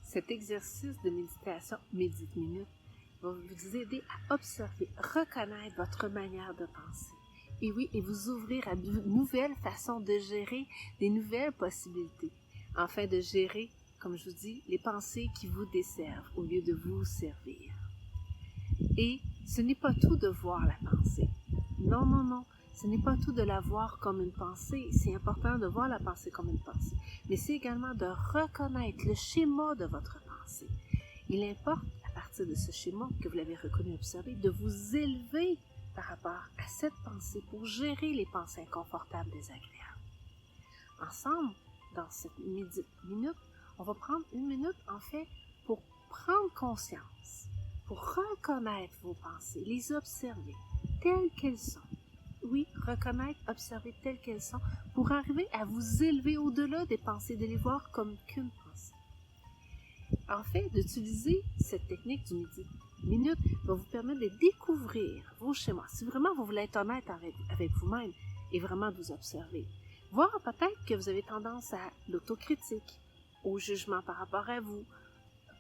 Cet exercice de méditation Médite Minute va vous aider à observer, reconnaître votre manière de penser. Et oui, et vous ouvrir à de nouvelles façons de gérer des nouvelles possibilités, afin de gérer, comme je vous dis, les pensées qui vous desservent au lieu de vous servir. Et ce n'est pas tout de voir la pensée. Non, non, non. Ce n'est pas tout de la voir comme une pensée. C'est important de voir la pensée comme une pensée. Mais c'est également de reconnaître le schéma de votre pensée. Il importe, à partir de ce schéma que vous l'avez reconnu et observé, de vous élever par rapport à cette pensée pour gérer les pensées inconfortables, désagréables. Ensemble, dans cette minute, on va prendre une minute, en fait, pour prendre conscience, pour reconnaître vos pensées, les observer telles qu'elles sont. Oui, reconnaître, observer telles qu'elles sont, pour arriver à vous élever au-delà des pensées, de les voir comme qu'une pensée. En fait, d'utiliser cette technique du minute va vous permettre de découvrir vos schémas. Si vraiment vous voulez être honnête avec vous-même et vraiment vous observer, voir peut-être que vous avez tendance à l'autocritique, au jugement par rapport à vous,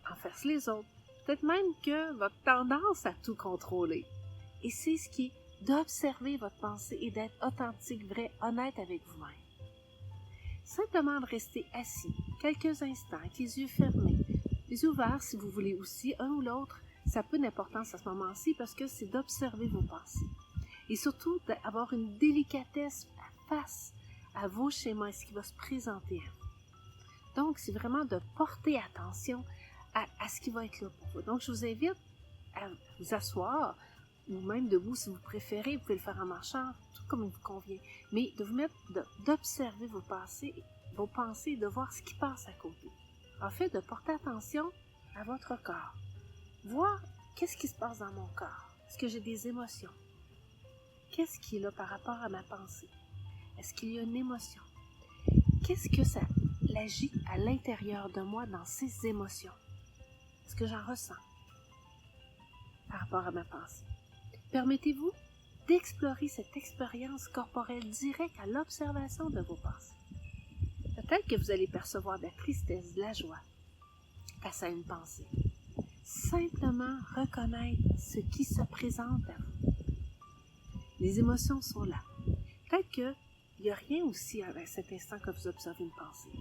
envers les autres, peut-être même que votre tendance à tout contrôler. Et c'est ce qui est d'observer votre pensée et d'être authentique, vrai, honnête avec vous-même. Simplement de rester assis quelques instants avec les yeux fermés, les yeux ouverts si vous voulez aussi, un ou l'autre, ça a peu d'importance à ce moment-ci parce que c'est d'observer vos pensées. Et surtout d'avoir une délicatesse face à vos schémas et ce qui va se présenter à vous. Donc, c'est vraiment de porter attention à ce qui va être là pour vous. Donc, je vous invite à vous asseoir, ou même debout si vous préférez, vous pouvez le faire en marchant, tout comme il vous convient, mais de vous mettre, d'observer vos pensées, de voir ce qui passe à côté. En fait, de porter attention à votre corps. Voir qu'est-ce qui se passe dans mon corps. Est-ce que j'ai des émotions? Qu'est-ce qui est là par rapport à ma pensée? Est-ce qu'il y a une émotion? Qu'est-ce que ça agit à l'intérieur de moi dans ces émotions? Est-ce que j'en ressens par rapport à ma pensée? Permettez-vous d'explorer cette expérience corporelle directe à l'observation de vos pensées. Peut-être que vous allez percevoir de la tristesse, de la joie face à une pensée. Simplement reconnaître ce qui se présente à vous. Les émotions sont là. Peut-être qu'il n'y a rien aussi à cet instant que vous observez une pensée.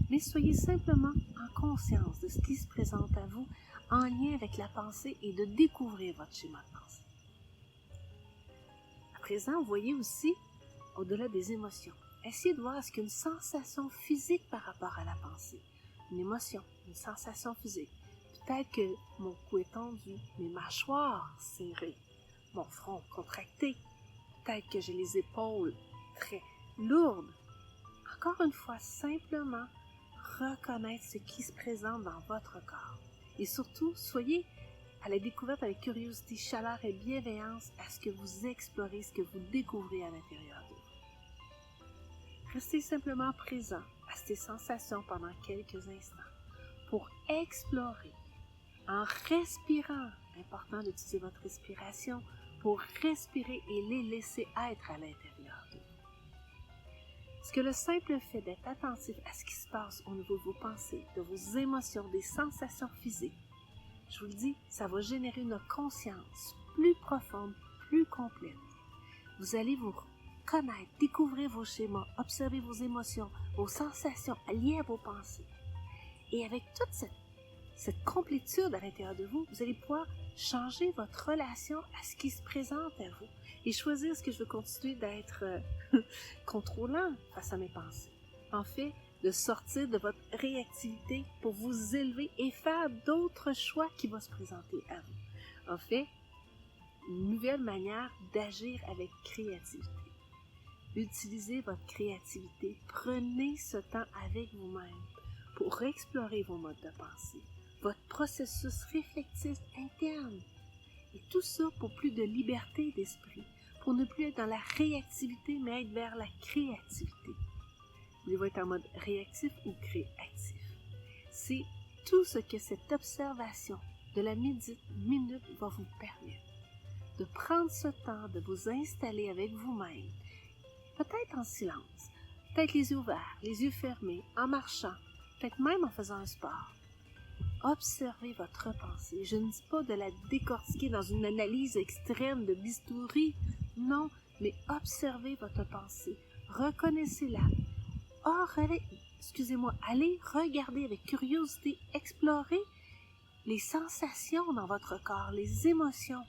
Mais soyez simplement en conscience de ce qui se présente à vous en lien avec la pensée et de découvrir votre schéma de pensée. À présent, vous voyez aussi, au-delà des émotions, essayez de voir est-ce qu'il y a une sensation physique par rapport à la pensée. Une émotion, une sensation physique. Peut-être que mon cou est tendu, mes mâchoires serrées, mon front contracté. Peut-être que j'ai les épaules très lourdes. Encore une fois, simplement reconnaître ce qui se présente dans votre corps. Et surtout, soyez à la découverte avec curiosité, chaleur et bienveillance à ce que vous explorez, ce que vous découvrez à l'intérieur de vous. Restez simplement présent à ces sensations pendant quelques instants pour explorer en respirant. Important d'utiliser votre respiration pour respirer et les laisser être à l'intérieur de vous. Est-ce que le simple fait d'être attentif à ce qui se passe au niveau de vos pensées, de vos émotions, des sensations physiques, je vous le dis, ça va générer une conscience plus profonde, plus complète. Vous allez vous connaître, découvrir vos schémas, observer vos émotions, vos sensations liées à vos pensées. Et avec toute cette complétude à l'intérieur de vous, vous allez pouvoir changer votre relation à ce qui se présente à vous et choisir est-ce que je veux continuer d'être contrôlant face à mes pensées. En fait, de sortir de votre réactivité pour vous élever et faire d'autres choix qui vont se présenter à vous. En fait, une nouvelle manière d'agir avec créativité. Utilisez votre créativité. Prenez ce temps avec vous-même pour explorer vos modes de pensée, votre processus réflexif interne. Et tout ça pour plus de liberté d'esprit, pour ne plus être dans la réactivité, mais être vers la créativité. Voulez-vous être en mode réactif ou créatif? C'est tout ce que cette observation de la minute va vous permettre. De prendre ce temps, de vous installer avec vous-même, peut-être en silence, peut-être les yeux ouverts, les yeux fermés, en marchant, peut-être même en faisant un sport. observer votre pensée. Je ne dis pas de la décortiquer dans une analyse extrême de bistouri, non, mais observez votre pensée, reconnaissez-la. Allez regarder avec curiosité, explorer les sensations dans votre corps, les émotions,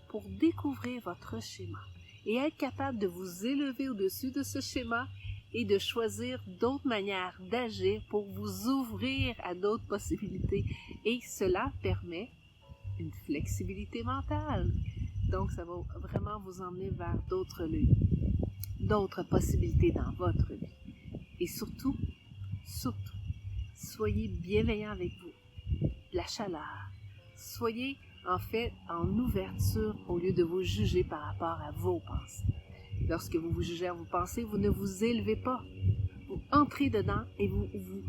pour découvrir votre schéma et être capable de vous élever au-dessus de ce schéma et de choisir d'autres manières d'agir pour vous ouvrir à d'autres possibilités. Et cela permet une flexibilité mentale. Donc, ça va vraiment vous emmener vers d'autres lieux, d'autres possibilités dans votre vie. Et surtout, soyez bienveillant avec vous. De la chaleur. Soyez en fait en ouverture au lieu de vous juger par rapport à vos pensées. Lorsque vous vous jugez à vos pensées, vous ne vous élevez pas. Vous entrez dedans et vous vous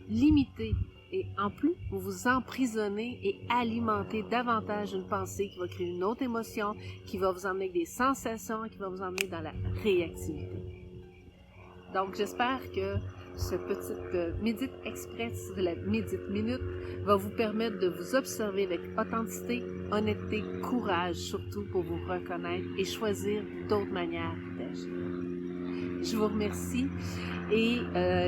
limitez. Et en plus, vous vous emprisonnez et alimentez davantage une pensée qui va créer une autre émotion, qui va vous emmener avec des sensations, qui va vous emmener dans la réactivité. Donc, j'espère que ce petit Médite Express de la Médite Minute va vous permettre de vous observer avec authenticité, honnêteté, courage, surtout pour vous reconnaître et choisir d'autres manières d'agir. Je vous remercie et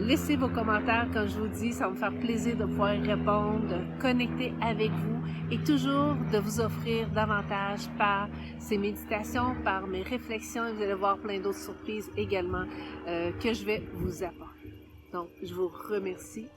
laissez vos commentaires, comme je vous dis, ça va me faire plaisir de pouvoir y répondre, de connecter avec vous et toujours de vous offrir davantage par ces méditations, par mes réflexions et vous allez voir plein d'autres surprises également que je vais vous apporter. Donc, je vous remercie